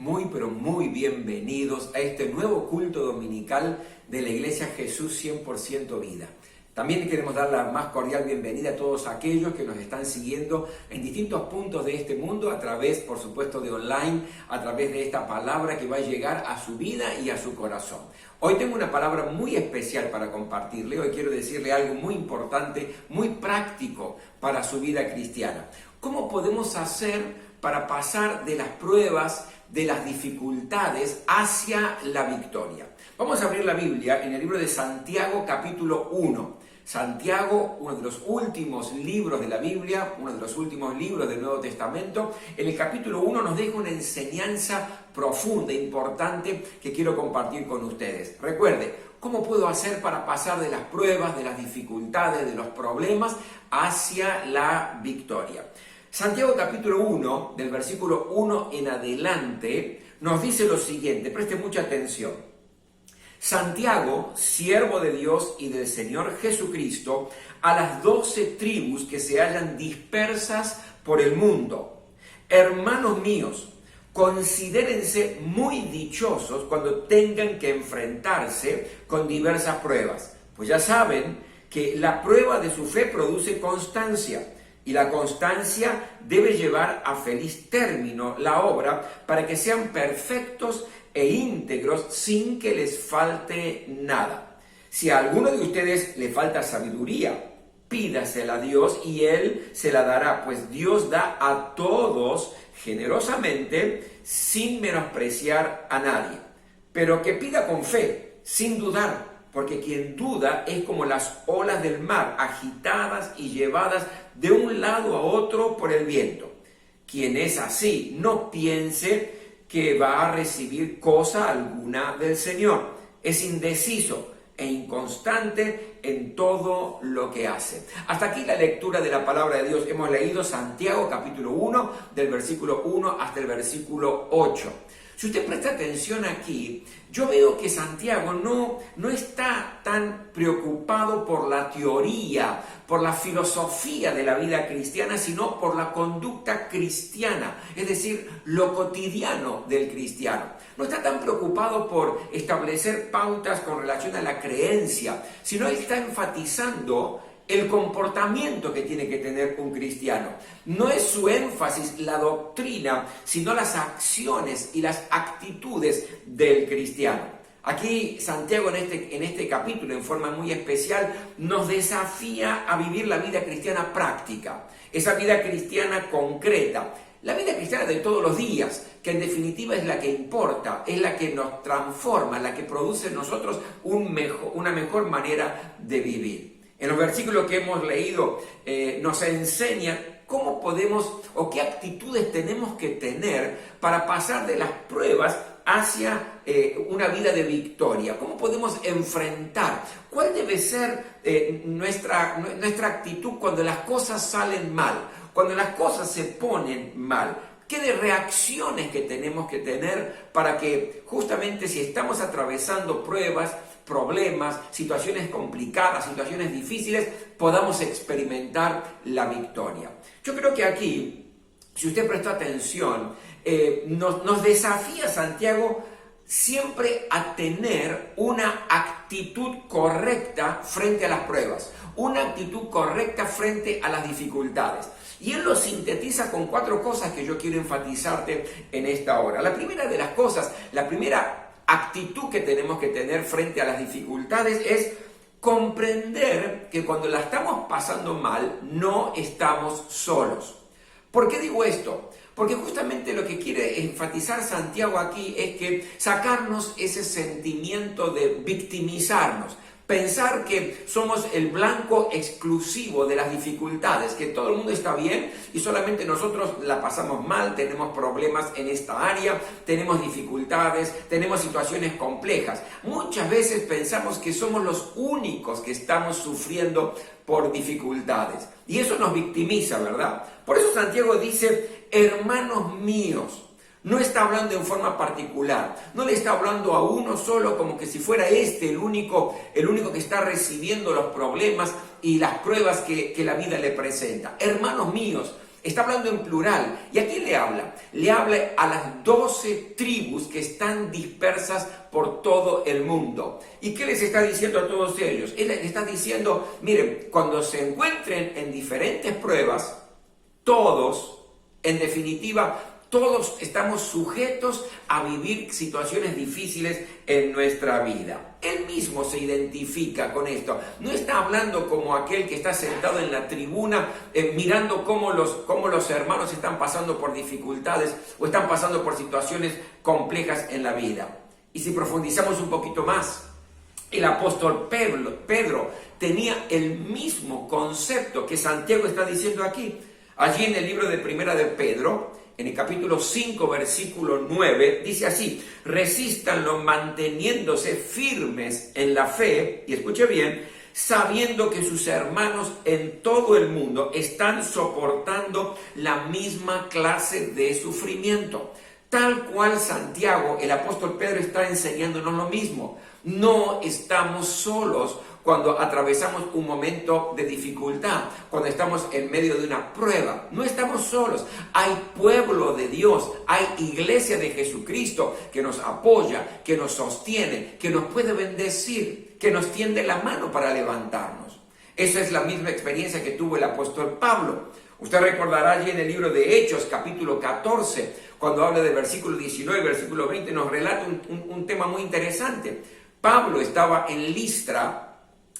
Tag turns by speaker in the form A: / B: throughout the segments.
A: Muy, pero muy bienvenidos a este nuevo culto dominical de la Iglesia Jesús 100% Vida. También queremos dar la más cordial bienvenida a todos aquellos que nos están siguiendo en distintos puntos de este mundo, a través, por supuesto, de online, a través de esta palabra que va a llegar a su vida y a su corazón. Hoy tengo una palabra muy especial para compartirle. Hoy quiero decirle algo muy importante, muy práctico para su vida cristiana. ¿Cómo podemos hacer para pasar de las pruebas, de las dificultades hacia la victoria? Vamos a abrir la Biblia en el libro de Santiago capítulo 1. Santiago, uno de los últimos libros de la Biblia, uno de los últimos libros del Nuevo Testamento. En el capítulo 1 nos deja una enseñanza profunda, importante, que quiero compartir con ustedes. Recuerde, ¿cómo puedo hacer para pasar de las pruebas, de las dificultades, de los problemas hacia la victoria? Santiago capítulo 1, del versículo 1 en adelante, nos dice lo siguiente, preste mucha atención. Santiago, siervo de Dios y del Señor Jesucristo, a las 12 tribus que se hallan dispersas por el mundo. Hermanos míos, considérense muy dichosos cuando tengan que enfrentarse con diversas pruebas, pues ya saben que la prueba de su fe produce constancia. Y la constancia debe llevar a feliz término la obra para que sean perfectos e íntegros sin que les falte nada. Si a alguno de ustedes le falta sabiduría, pídasela a Dios y Él se la dará, pues Dios da a todos generosamente sin menospreciar a nadie. Pero que pida con fe, sin dudar. Porque quien duda es como las olas del mar, agitadas y llevadas de un lado a otro por el viento. Quien es así, no piense que va a recibir cosa alguna del Señor. Es indeciso e inconstante en todo lo que hace. Hasta aquí la lectura de la palabra de Dios. Hemos leído Santiago capítulo 1, del versículo 1 hasta el versículo 8. Si usted presta atención aquí, yo veo que Santiago no está tan preocupado por la teoría, por la filosofía de la vida cristiana, sino por la conducta cristiana, es decir, lo cotidiano del cristiano. No está tan preocupado por establecer pautas con relación a la creencia, sino él está enfatizando el comportamiento que tiene que tener un cristiano. No es su énfasis la doctrina, sino las acciones y las actitudes del cristiano. Aquí Santiago en este capítulo, en forma muy especial, nos desafía a vivir la vida cristiana práctica, esa vida cristiana concreta, la vida cristiana de todos los días, que en definitiva es la que importa, es la que nos transforma, la que produce en nosotros una mejor manera de vivir. En los versículos que hemos leído nos enseña cómo podemos o qué actitudes tenemos que tener para pasar de las pruebas hacia una vida de victoria. ¿Cómo podemos enfrentar? ¿Cuál debe ser nuestra actitud cuando las cosas salen mal? Cuando las cosas se ponen mal. ¿Qué de reacciones que tenemos que tener para que justamente si estamos atravesando pruebas, problemas, situaciones complicadas, situaciones difíciles, podamos experimentar la victoria? Yo creo que aquí, si usted prestó atención, nos desafía Santiago siempre a tener una actitud correcta frente a las pruebas, una actitud correcta frente a las dificultades. Y él lo sintetiza con 4 cosas que yo quiero enfatizarte en esta hora. La primera de las cosas, la primera actitud que tenemos que tener frente a las dificultades es comprender que cuando la estamos pasando mal, no estamos solos. ¿Por qué digo esto? Porque justamente lo que quiere enfatizar Santiago aquí es que sacarnos ese sentimiento de victimizarnos. Pensar que somos el blanco exclusivo de las dificultades, que todo el mundo está bien y solamente nosotros la pasamos mal, tenemos problemas en esta área, tenemos dificultades, tenemos situaciones complejas. Muchas veces pensamos que somos los únicos que estamos sufriendo por dificultades y eso nos victimiza, ¿verdad? Por eso Santiago dice, hermanos míos. No está hablando en forma particular, no le está hablando a uno solo como que si fuera el único que está recibiendo los problemas y las pruebas que la vida le presenta. Hermanos míos, Está hablando en plural. ¿Y a quién le habla? Le habla a las 12 tribus que están dispersas por todo el mundo. ¿Y qué les está diciendo a todos ellos? Él les está diciendo, miren, cuando se encuentren en diferentes pruebas, todos, en definitiva, todos estamos sujetos a vivir situaciones difíciles en nuestra vida. Él mismo se identifica con esto. No está hablando como aquel que está sentado en la tribuna mirando cómo los hermanos están pasando por dificultades o están pasando por situaciones complejas en la vida. Y si profundizamos un poquito más, el apóstol Pedro tenía el mismo concepto que Santiago está diciendo aquí. Allí en el libro de Primera de Pedro, en el capítulo 5, versículo 9, dice así: resístanlo manteniéndose firmes en la fe, y escuche bien, sabiendo que sus hermanos en todo el mundo están soportando la misma clase de sufrimiento. Tal cual Santiago, el apóstol Pedro está enseñándonos lo mismo. No estamos solos cuando atravesamos un momento de dificultad, cuando estamos en medio de una prueba. No estamos solos. Hay pueblo de Dios, hay iglesia de Jesucristo que nos apoya, que nos sostiene, que nos puede bendecir, que nos tiende la mano para levantarnos. Esa es la misma experiencia que tuvo el apóstol Pablo. Usted recordará allí en el libro de Hechos, capítulo 14, cuando habla del versículo 19 y versículo 20, nos relata un tema muy interesante. Pablo estaba en Listra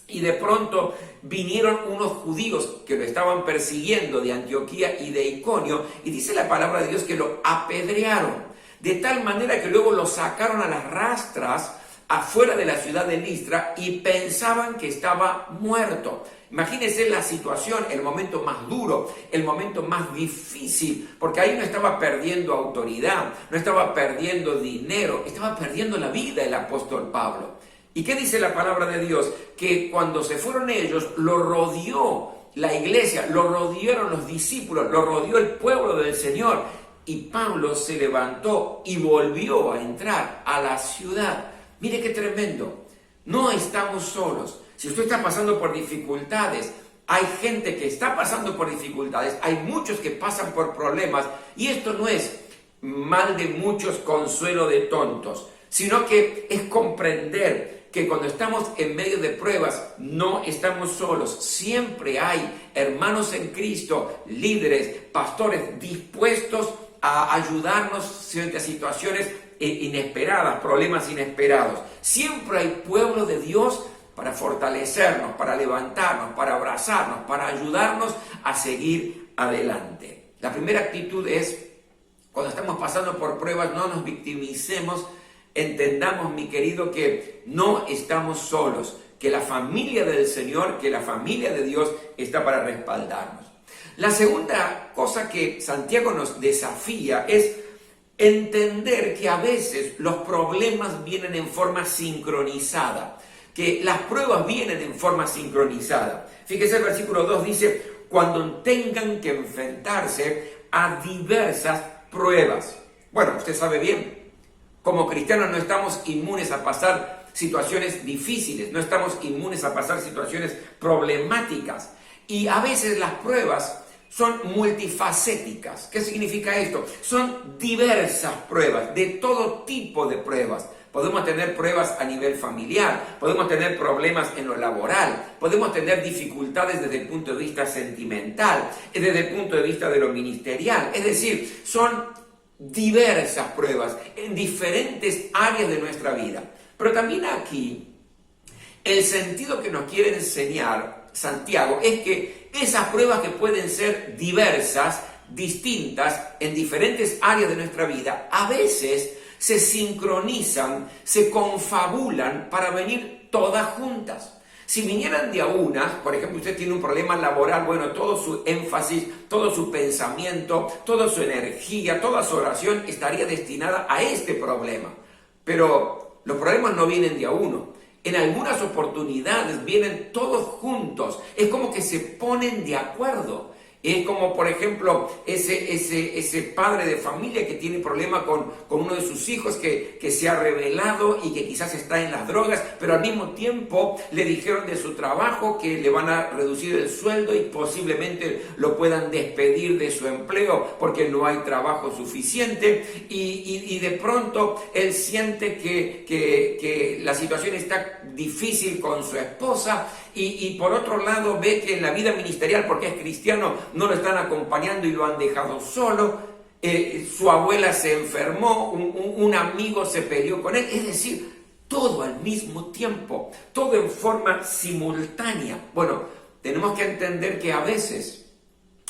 A: y de pronto vinieron unos judíos que lo estaban persiguiendo de Antioquía y de Iconio, y dice la palabra de Dios que lo apedrearon, de tal manera que luego lo sacaron a las rastras afuera de la ciudad de Listra y pensaban que estaba muerto. Imagínense la situación, el momento más duro, el momento más difícil, porque ahí no estaba perdiendo autoridad, no estaba perdiendo dinero, estaba perdiendo la vida el apóstol Pablo. ¿Y qué dice la palabra de Dios? Que cuando se fueron ellos, lo rodeó la iglesia, lo rodearon los discípulos, lo rodeó el pueblo del Señor, y Pablo se levantó y volvió a entrar a la ciudad. Mire qué tremendo. No estamos solos. Si usted está pasando por dificultades, hay gente que está pasando por dificultades, hay muchos que pasan por problemas, y esto no es mal de muchos, consuelo de tontos, sino que es comprender que cuando estamos en medio de pruebas no estamos solos. Siempre hay hermanos en Cristo, líderes, pastores dispuestos a ayudarnos frente a situaciones inesperadas, problemas inesperados. Siempre hay pueblo de Dios para fortalecernos, para levantarnos, para abrazarnos, para ayudarnos a seguir adelante. La primera actitud es, cuando estamos pasando por pruebas, no nos victimicemos, entendamos, mi querido, que no estamos solos, que la familia del Señor, que la familia de Dios está para respaldarnos. La segunda cosa que Santiago nos desafía es entender que a veces los problemas vienen en forma sincronizada, que las pruebas vienen en forma sincronizada. Fíjese, el versículo 2 dice: cuando tengan que enfrentarse a diversas pruebas. Bueno, usted sabe bien, como cristianos no estamos inmunes a pasar situaciones difíciles, no estamos inmunes a pasar situaciones problemáticas. Y a veces las pruebas son multifacéticas. ¿Qué significa esto? Son diversas pruebas, de todo tipo de pruebas. Podemos tener pruebas a nivel familiar, podemos tener problemas en lo laboral, podemos tener dificultades desde el punto de vista sentimental, desde el punto de vista de lo ministerial. Es decir, son diversas pruebas en diferentes áreas de nuestra vida. Pero también aquí, el sentido que nos quiere enseñar Santiago es que esas pruebas que pueden ser diversas, distintas, en diferentes áreas de nuestra vida, a veces se sincronizan, se confabulan para venir todas juntas. Si vinieran de a una, por ejemplo, usted tiene un problema laboral, bueno, todo su énfasis, todo su pensamiento, toda su energía, toda su oración estaría destinada a este problema. Pero los problemas no vienen de a uno. En algunas oportunidades vienen todos juntos. Es como que se ponen de acuerdo. Es como, por ejemplo, ese padre de familia que tiene problema con uno de sus hijos que se ha rebelado y que quizás está en las drogas, pero al mismo tiempo le dijeron de su trabajo que le van a reducir el sueldo y posiblemente lo puedan despedir de su empleo porque no hay trabajo suficiente y de pronto él siente que la situación está difícil con su esposa y por otro lado ve que en la vida ministerial, porque es cristiano, no lo están acompañando y lo han dejado solo. Su abuela se enfermó, un amigo se peleó con él, es decir, todo al mismo tiempo, todo en forma simultánea. Bueno, tenemos que entender que a veces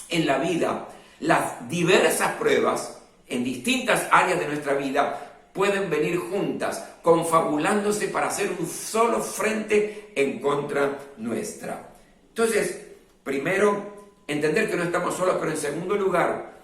A: en la vida las diversas pruebas en distintas áreas de nuestra vida pueden venir juntas, confabulándose para hacer un solo frente en contra nuestra. Entonces, primero, entender que no estamos solos, pero en segundo lugar,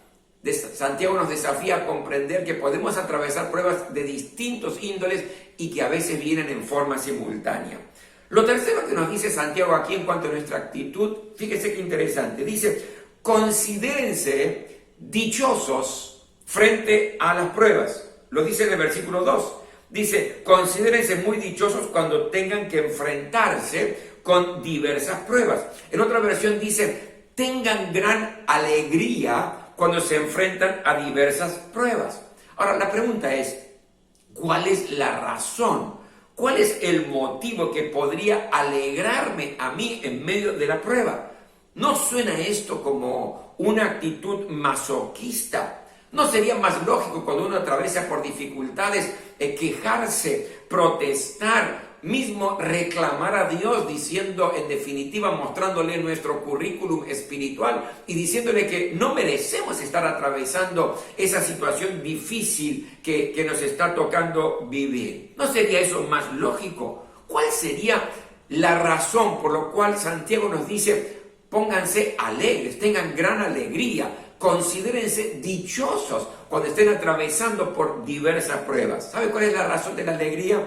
A: Santiago nos desafía a comprender que podemos atravesar pruebas de distintos índoles y que a veces vienen en forma simultánea. Lo tercero que nos dice Santiago aquí en cuanto a nuestra actitud, fíjese qué interesante, dice, considérense dichosos frente a las pruebas. Lo dice en el versículo 2. Dice, considérense muy dichosos cuando tengan que enfrentarse con diversas pruebas. En otra versión dice, tengan gran alegría cuando se enfrentan a diversas pruebas. Ahora, la pregunta es, ¿cuál es la razón? ¿Cuál es el motivo que podría alegrarme a mí en medio de la prueba? ¿No suena esto como una actitud masoquista? ¿No sería más lógico cuando uno atraviesa por dificultades quejarse, protestar, mismo reclamar a Dios diciendo, en definitiva, mostrándole nuestro currículum espiritual y diciéndole que no merecemos estar atravesando esa situación difícil que nos está tocando vivir? ¿No sería eso más lógico? ¿Cuál sería la razón por la cual Santiago nos dice, pónganse alegres, tengan gran alegría, considérense dichosos cuando estén atravesando por diversas pruebas? ¿Sabe cuál es la razón de la alegría?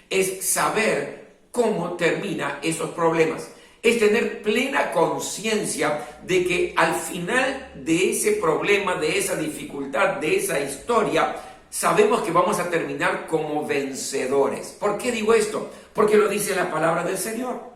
A: Es saber cómo termina esos problemas. Es tener plena conciencia de que al final de ese problema, de esa dificultad, de esa historia, sabemos que vamos a terminar como vencedores. ¿Por qué digo esto? Porque lo dice la palabra del Señor.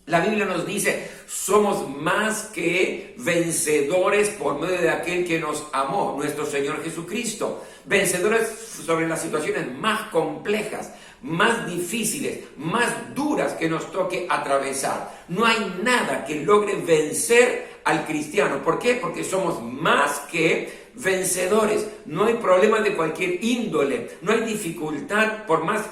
A: La Biblia nos dice, somos más que vencedores por medio de aquel que nos amó, nuestro Señor Jesucristo. Vencedores sobre las situaciones más complejas, más difíciles, más duras que nos toque atravesar. No hay nada que logre vencer al cristiano. ¿Por qué? Porque somos más que vencedores. No hay problema de cualquier índole, no hay dificultad, por más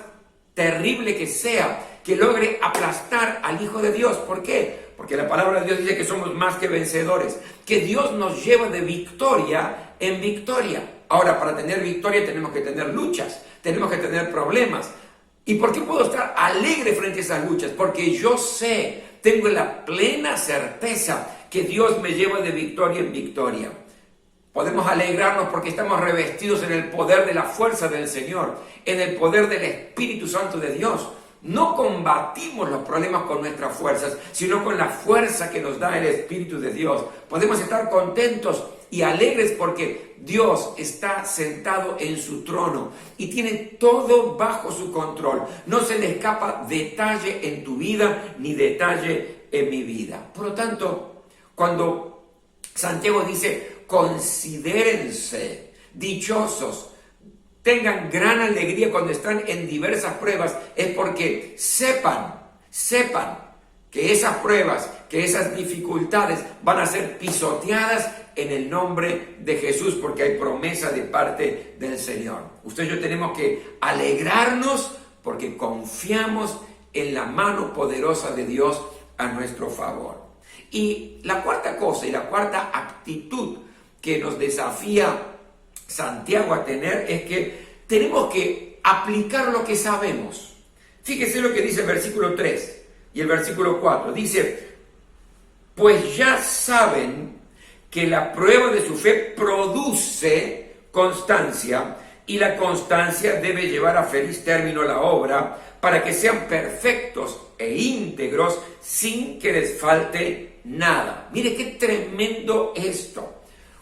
A: terrible que sea, que logre aplastar al Hijo de Dios. ¿Por qué? Porque la palabra de Dios dice que somos más que vencedores, que Dios nos lleva de victoria en victoria. Ahora, para tener victoria tenemos que tener luchas, tenemos que tener problemas. ¿Y por qué puedo estar alegre frente a esas luchas? Porque yo sé, tengo la plena certeza que Dios me lleva de victoria en victoria. Podemos alegrarnos porque estamos revestidos en el poder de la fuerza del Señor, en el poder del Espíritu Santo de Dios. No combatimos los problemas con nuestras fuerzas, sino con la fuerza que nos da el Espíritu de Dios. Podemos estar contentos y alegres porque Dios está sentado en su trono y tiene todo bajo su control. No se le escapa detalle en tu vida ni detalle en mi vida. Por lo tanto, cuando Santiago dice, considérense dichosos, tengan gran alegría cuando están en diversas pruebas, es porque sepan que esas pruebas, que esas dificultades van a ser pisoteadas en el nombre de Jesús, porque hay promesa de parte del Señor. Usted y yo tenemos que alegrarnos porque confiamos en la mano poderosa de Dios a nuestro favor. Y la cuarta cosa y la cuarta actitud que nos desafía Santiago a tener es que tenemos que aplicar lo que sabemos. Fíjese lo que dice el versículo 3 y el versículo 4. Dice, pues ya saben que la prueba de su fe produce constancia y la constancia debe llevar a feliz término la obra para que sean perfectos e íntegros sin que les falte nada. Mire qué tremendo esto.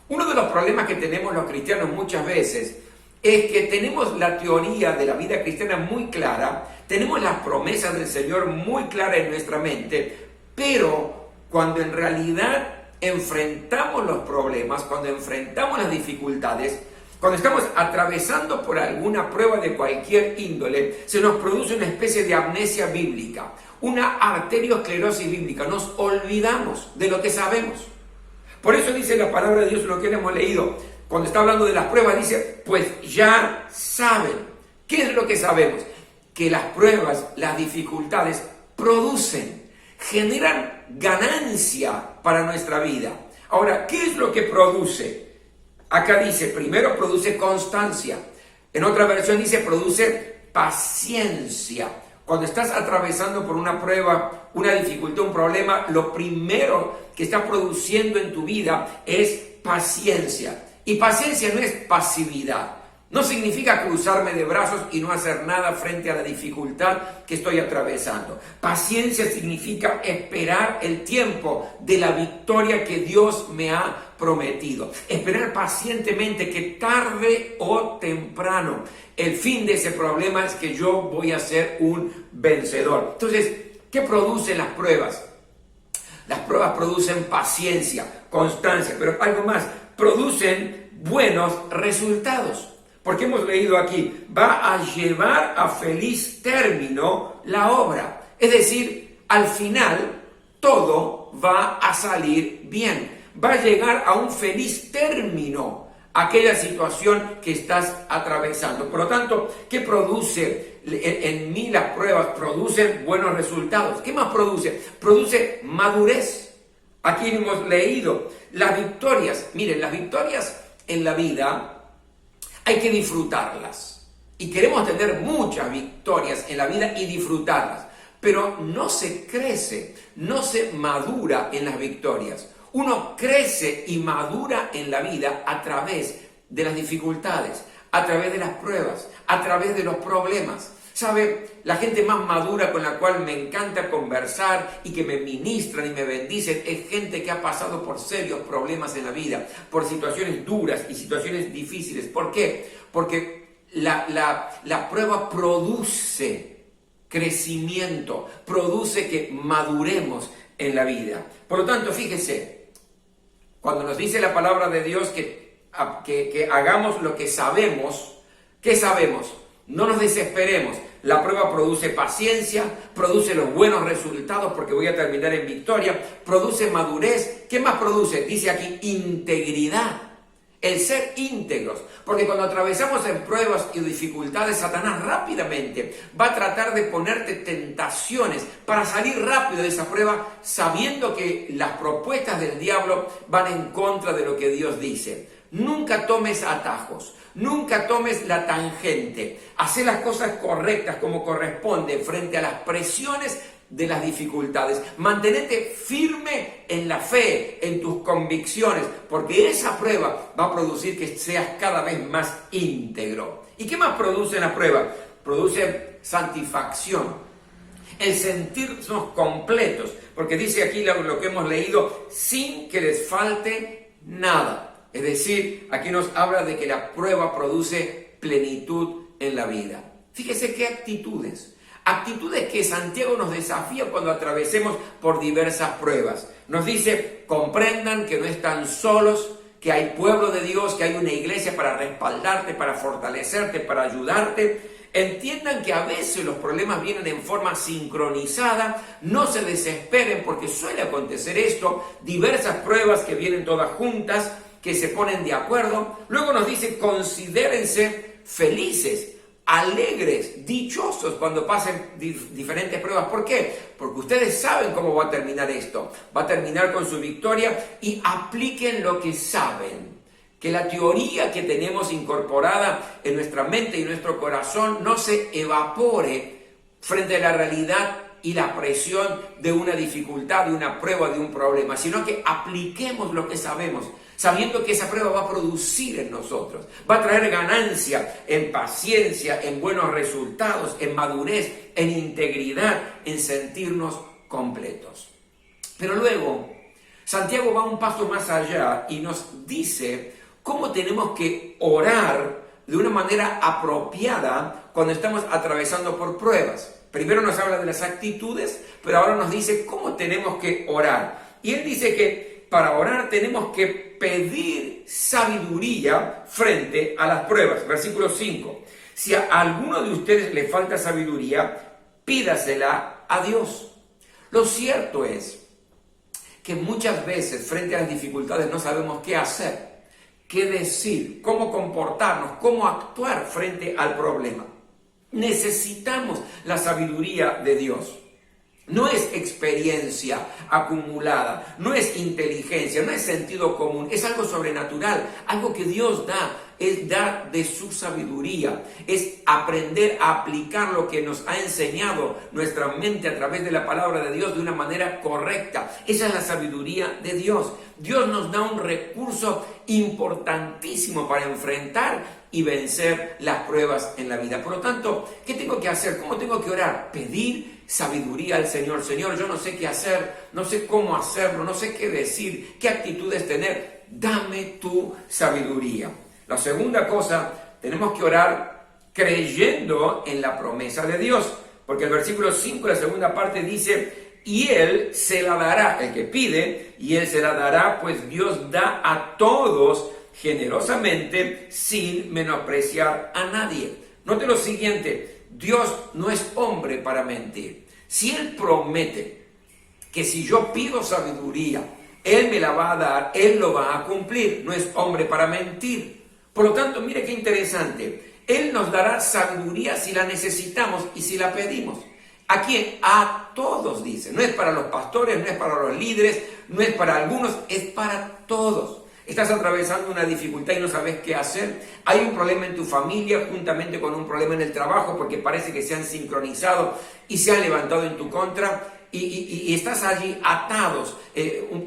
A: Uno de los problemas que tenemos los cristianos muchas veces es que tenemos la teoría de la vida cristiana muy clara, tenemos las promesas del Señor muy claras en nuestra mente, pero cuando en realidad enfrentamos los problemas, cuando enfrentamos las dificultades, cuando estamos atravesando por alguna prueba de cualquier índole, se nos produce una especie de amnesia bíblica, una arteriosclerosis bíblica, nos olvidamos de lo que sabemos. Por eso dice la palabra de Dios, lo que hemos leído, cuando está hablando de las pruebas, dice, pues ya saben. ¿Qué es lo que sabemos? Que las pruebas, las dificultades producen, generan ganancia para nuestra vida. Ahora, ¿qué es lo que produce? Acá dice, primero produce constancia. En otra versión dice, produce paciencia. Cuando estás atravesando por una prueba, una dificultad, un problema, lo primero que está produciendo en tu vida es paciencia. Y paciencia no es pasividad. No significa cruzarme de brazos y no hacer nada frente a la dificultad que estoy atravesando. Paciencia significa esperar el tiempo de la victoria que Dios me ha prometido. Esperar pacientemente que tarde o temprano el fin de ese problema es que yo voy a ser un vencedor. Entonces, ¿qué producen las pruebas? Las pruebas producen paciencia, constancia, pero algo más, producen buenos resultados. Porque hemos leído aquí, va a llevar a feliz término la obra. Es decir, al final todo va a salir bien. Va a llegar a un feliz término aquella situación que estás atravesando. Por lo tanto, ¿qué produce en mí las pruebas? Producen buenos resultados. ¿Qué más produce? Produce madurez. Aquí hemos leído las victorias. Miren, las victorias en la vida hay que disfrutarlas. Y queremos tener muchas victorias en la vida y disfrutarlas. Pero no se crece, no se madura en las victorias. Uno crece y madura en la vida a través de las dificultades, a través de las pruebas, a través de los problemas. ¿Sabe? La gente más madura con la cual me encanta conversar y que me ministran y me bendicen es gente que ha pasado por serios problemas en la vida, por situaciones duras y situaciones difíciles. ¿Por qué? Porque la prueba produce crecimiento, produce que maduremos en la vida. Por lo tanto, fíjese, cuando nos dice la palabra de Dios que hagamos lo que sabemos, ¿qué sabemos? No nos desesperemos. La prueba produce paciencia, produce los buenos resultados porque voy a terminar en victoria, produce madurez. ¿Qué más produce? Dice aquí integridad, el ser íntegros. Porque cuando atravesamos en pruebas y dificultades, Satanás rápidamente va a tratar de ponerte tentaciones para salir rápido de esa prueba, sabiendo que las propuestas del diablo van en contra de lo que Dios dice. Nunca tomes atajos, nunca tomes la tangente. Haz las cosas correctas como corresponde frente a las presiones de las dificultades. Mantenete firme en la fe, en tus convicciones, porque esa prueba va a producir que seas cada vez más íntegro. ¿Y qué más produce la prueba? Produce satisfacción, el sentirnos completos, porque dice aquí lo que hemos leído, sin que les falte nada. Es decir, aquí nos habla de que la prueba produce plenitud en la vida. Fíjese qué actitudes. Actitudes que Santiago nos desafía cuando atravesemos por diversas pruebas. Nos dice, comprendan que no están solos, que hay pueblo de Dios, que hay una iglesia para respaldarte, para fortalecerte, para ayudarte. Entiendan que a veces los problemas vienen en forma sincronizada, no se desesperen porque suele acontecer esto, diversas pruebas que vienen todas juntas, que se ponen de acuerdo. Luego nos dice, considérense felices, alegres, dichosos cuando pasen diferentes pruebas. ¿Por qué? Porque ustedes saben cómo va a terminar esto. Va a terminar con su victoria y apliquen lo que saben. Que la teoría que tenemos incorporada en nuestra mente y nuestro corazón no se evapore frente a la realidad y la presión de una dificultad, de una prueba, de un problema, sino que apliquemos lo que sabemos, sabiendo que esa prueba va a producir en nosotros, va a traer ganancia en paciencia, en buenos resultados, en madurez, en integridad, en sentirnos completos. Pero luego Santiago va un paso más allá y nos dice cómo tenemos que orar de una manera apropiada cuando estamos atravesando por pruebas. Primero nos habla de las actitudes, pero ahora nos dice cómo tenemos que orar. Y él dice que para orar tenemos que pedir sabiduría frente a las pruebas. Versículo 5. Si a alguno de ustedes le falta sabiduría, pídasela a Dios. Lo cierto es que muchas veces frente a las dificultades no sabemos qué hacer, qué decir, cómo comportarnos, cómo actuar frente al problema. Necesitamos la sabiduría de Dios. No es experiencia acumulada, no es inteligencia, no es sentido común, es algo sobrenatural, algo que Dios da, es dar de su sabiduría, es aprender a aplicar lo que nos ha enseñado nuestra mente a través de la palabra de Dios de una manera correcta. Esa es la sabiduría de Dios. Dios nos da un recurso importantísimo para enfrentar y vencer las pruebas en la vida. Por lo tanto, ¿qué tengo que hacer? ¿Cómo tengo que orar? Pedir sabiduría al Señor. Señor, yo no sé qué hacer, no sé cómo hacerlo, no sé qué decir, qué actitudes tener. Dame tu sabiduría. La segunda cosa, tenemos que orar creyendo en la promesa de Dios. Porque el versículo 5, la segunda parte dice, y Él se la dará, el que pide, y Él se la dará, pues Dios da a todos generosamente sin menospreciar a nadie. Note lo siguiente, Dios no es hombre para mentir. Si Él promete que si yo pido sabiduría, Él me la va a dar, Él lo va a cumplir. No es hombre para mentir. Por lo tanto, mire qué interesante. Él nos dará sabiduría si la necesitamos y si la pedimos. ¿A quién? A todos, dice. No es para los pastores, no es para los líderes, no es para algunos, es para todos. Estás atravesando una dificultad y no sabes qué hacer. Hay un problema en tu familia juntamente con un problema en el trabajo porque parece que se han sincronizado y se han levantado en tu contra y estás allí atados,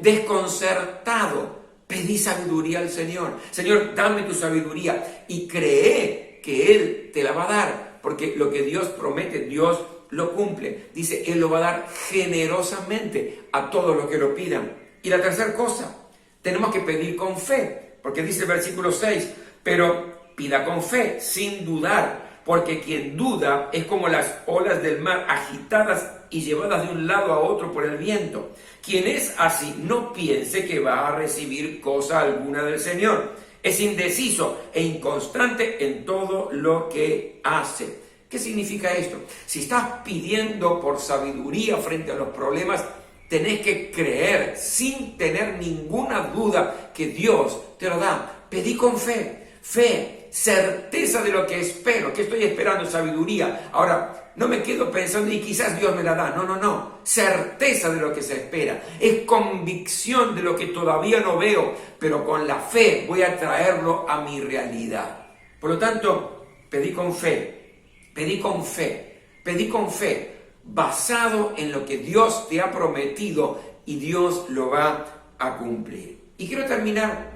A: desconcertado. Pedí sabiduría al Señor. Señor, dame tu sabiduría y cree que Él te la va a dar porque lo que Dios promete, Dios lo cumple. Dice, Él lo va a dar generosamente a todos los que lo pidan. Y la tercera cosa, tenemos que pedir con fe, porque dice el versículo 6, pero pida con fe, sin dudar, porque quien duda es como las olas del mar agitadas y llevadas de un lado a otro por el viento. Quien es así, no piense que va a recibir cosa alguna del Señor. Es indeciso e inconstante en todo lo que hace. ¿Qué significa esto? Si estás pidiendo por sabiduría frente a los problemas, tenés que creer sin tener ninguna duda que Dios te lo da. Pedí con fe, certeza de lo que espero, que estoy esperando, sabiduría. Ahora, no me quedo pensando y quizás Dios me la da. No. Certeza de lo que se espera. Es convicción de lo que todavía no veo, pero con la fe voy a traerlo a mi realidad. Por lo tanto, pedí con fe, basado en lo que Dios te ha prometido y Dios lo va a cumplir. Y quiero terminar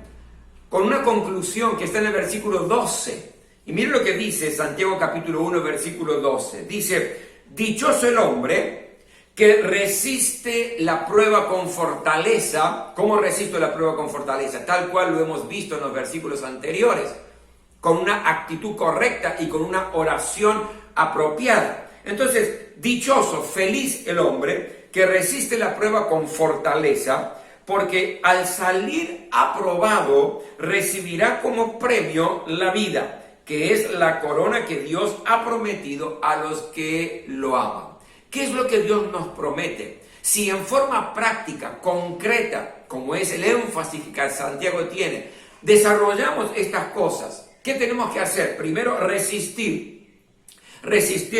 A: con una conclusión que está en el versículo 12. Y miren lo que dice Santiago capítulo 1, versículo 12. Dice, dichoso el hombre que resiste la prueba con fortaleza. ¿Cómo resisto la prueba con fortaleza? Tal cual lo hemos visto en los versículos anteriores. Con una actitud correcta y con una oración apropiada. Entonces, dichoso, feliz el hombre que resiste la prueba con fortaleza, porque al salir aprobado recibirá como premio la vida, que es la corona que Dios ha prometido a los que lo aman. ¿Qué es lo que Dios nos promete? Si en forma práctica, concreta, como es el énfasis que Santiago tiene, desarrollamos estas cosas, ¿qué tenemos que hacer? Primero, resistir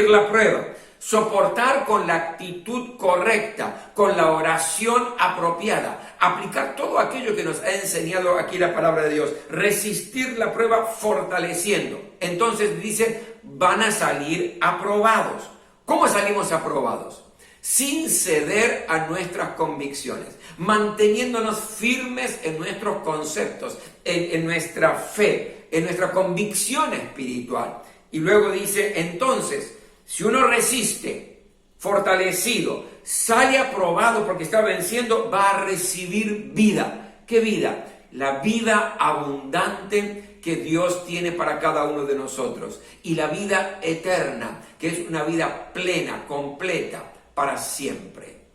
A: la prueba, soportar con la actitud correcta, con la oración apropiada, aplicar todo aquello que nos ha enseñado aquí la palabra de Dios, resistir la prueba fortaleciendo. Entonces dice, van a salir aprobados. ¿Cómo salimos aprobados? Sin ceder a nuestras convicciones, manteniéndonos firmes en nuestros conceptos, en nuestra fe, en nuestra convicción espiritual. Y luego dice, entonces, si uno resiste fortalecido, sale aprobado porque está venciendo, va a recibir vida. ¿Qué vida? La vida abundante que Dios tiene para cada uno de nosotros. Y la vida eterna, que es una vida plena, completa, para siempre.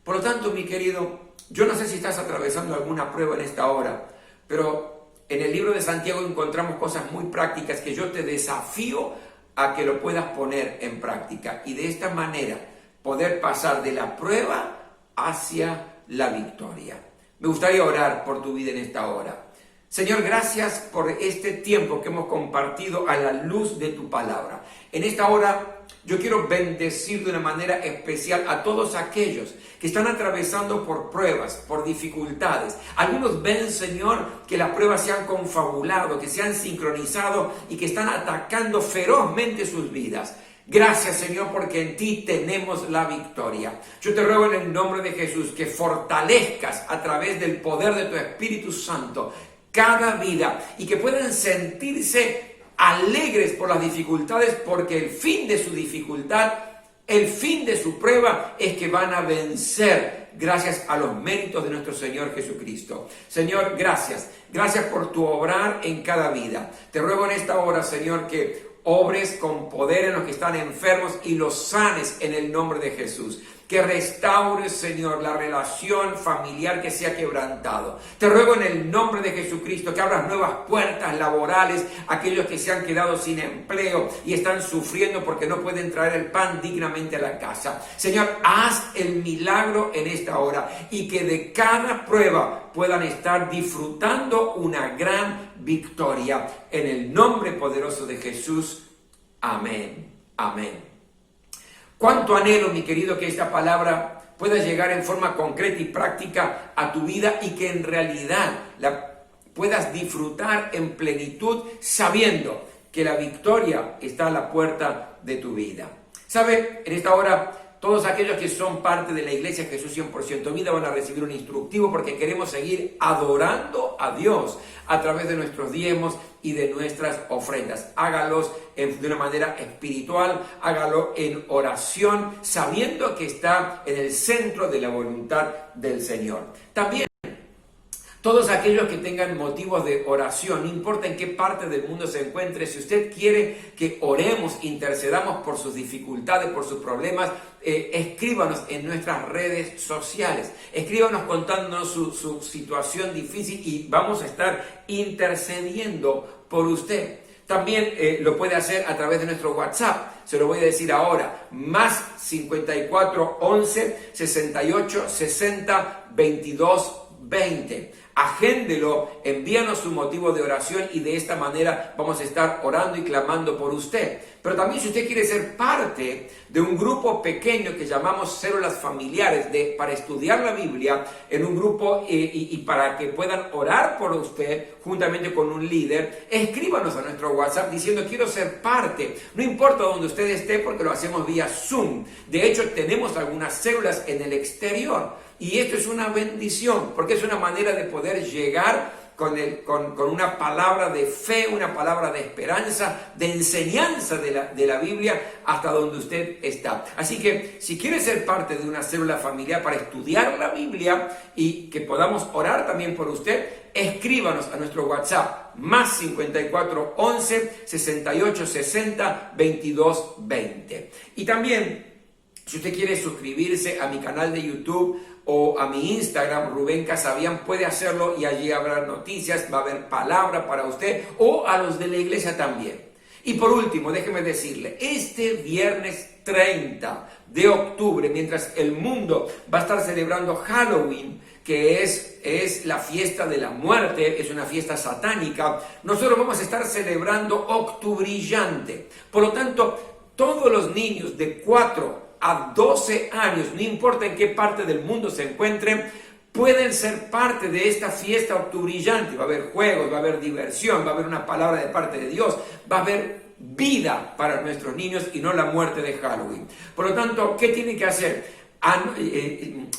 A: Por lo tanto, mi querido, yo no sé si estás atravesando alguna prueba en esta hora, pero en el libro de Santiago encontramos cosas muy prácticas que yo te desafío a que lo puedas poner en práctica y de esta manera poder pasar de la prueba hacia la victoria. Me gustaría orar por tu vida en esta hora. Señor, gracias por este tiempo que hemos compartido a la luz de tu palabra. En esta hora yo quiero bendecir de una manera especial a todos aquellos que están atravesando por pruebas, por dificultades. Algunos ven, Señor, que las pruebas se han confabulado, que se han sincronizado y que están atacando ferozmente sus vidas. Gracias, Señor, porque en ti tenemos la victoria. Yo te ruego en el nombre de Jesús que fortalezcas a través del poder de tu Espíritu Santo cada vida y que puedan sentirse alegres por las dificultades, porque el fin de su dificultad, el fin de su prueba es que van a vencer gracias a los méritos de nuestro Señor Jesucristo. Señor, gracias. Gracias por tu obrar en cada vida. Te ruego en esta hora, Señor, que obres con poder en los que están enfermos y los sanes en el nombre de Jesús. Que restaures, Señor, la relación familiar que se ha quebrantado. Te ruego en el nombre de Jesucristo que abras nuevas puertas laborales a aquellos que se han quedado sin empleo y están sufriendo porque no pueden traer el pan dignamente a la casa. Señor, haz el milagro en esta hora y que de cada prueba puedan estar disfrutando una gran victoria. En el nombre poderoso de Jesús. Amén. Amén. Cuánto anhelo, mi querido, que esta palabra pueda llegar en forma concreta y práctica a tu vida y que en realidad la puedas disfrutar en plenitud sabiendo que la victoria está a la puerta de tu vida. ¿Sabe? En esta hora todos aquellos que son parte de la Iglesia Jesús 100% Vida van a recibir un instructivo porque queremos seguir adorando a Dios a través de nuestros diezmos y de nuestras ofrendas. Hágalos de una manera espiritual, hágalo en oración, sabiendo que está en el centro de la voluntad del Señor. También todos aquellos que tengan motivos de oración, no importa en qué parte del mundo se encuentre, si usted quiere que oremos, intercedamos por sus dificultades, por sus problemas, escríbanos en nuestras redes sociales, escríbanos contándonos su situación difícil y vamos a estar intercediendo por usted. También lo puede hacer a través de nuestro WhatsApp, se lo voy a decir ahora, más 54 11 68 60 22 20. Agéndelo, envíanos su motivo de oración y de esta manera vamos a estar orando y clamando por usted. Pero también si usted quiere ser parte de un grupo pequeño que llamamos células familiares para estudiar la Biblia en un grupo y para que puedan orar por usted juntamente con un líder, escríbanos a nuestro WhatsApp diciendo quiero ser parte. No importa donde usted esté porque lo hacemos vía Zoom. De hecho, tenemos algunas células en el exterior. Y esto es una bendición, porque es una manera de poder llegar con una palabra de fe, una palabra de esperanza, de enseñanza de la Biblia hasta donde usted está. Así que si quiere ser parte de una célula familiar para estudiar la Biblia y que podamos orar también por usted, escríbanos a nuestro WhatsApp, más 54 11 68 60 22 20. Y también, si usted quiere suscribirse a mi canal de YouTube o a mi Instagram, Rubén Casabian, puede hacerlo y allí habrá noticias, va a haber palabra para usted o a los de la iglesia también. Y por último, déjeme decirle, este viernes 30 de octubre, mientras el mundo va a estar celebrando Halloween, que es la fiesta de la muerte, es una fiesta satánica, nosotros vamos a estar celebrando Octubrillante. Por lo tanto, todos los niños de 4 a 12 años, no importa en qué parte del mundo se encuentren, pueden ser parte de esta fiesta octubrillante. Va a haber juegos, va a haber diversión, va a haber una palabra de parte de Dios, va a haber vida para nuestros niños y no la muerte de Halloween. Por lo tanto, ¿qué tiene que hacer?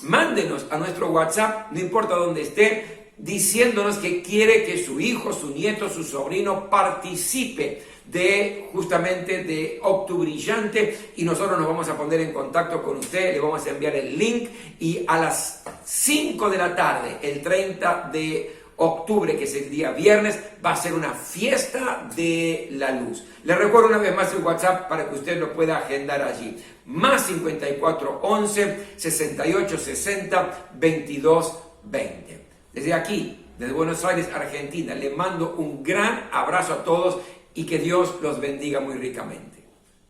A: Mándenos a nuestro WhatsApp, no importa dónde esté, diciéndonos que quiere que su hijo, su nieto, su sobrino participe justamente de Octubrillante, y nosotros nos vamos a poner en contacto con usted, le vamos a enviar el link, y a las 5 de la tarde, el 30 de octubre, que es el día viernes, va a ser una fiesta de la luz. Le recuerdo una vez más el WhatsApp para que usted lo pueda agendar allí. Más 54 11 68 60 22 20. Desde aquí, desde Buenos Aires, Argentina, le mando un gran abrazo a todos y que Dios los bendiga muy ricamente.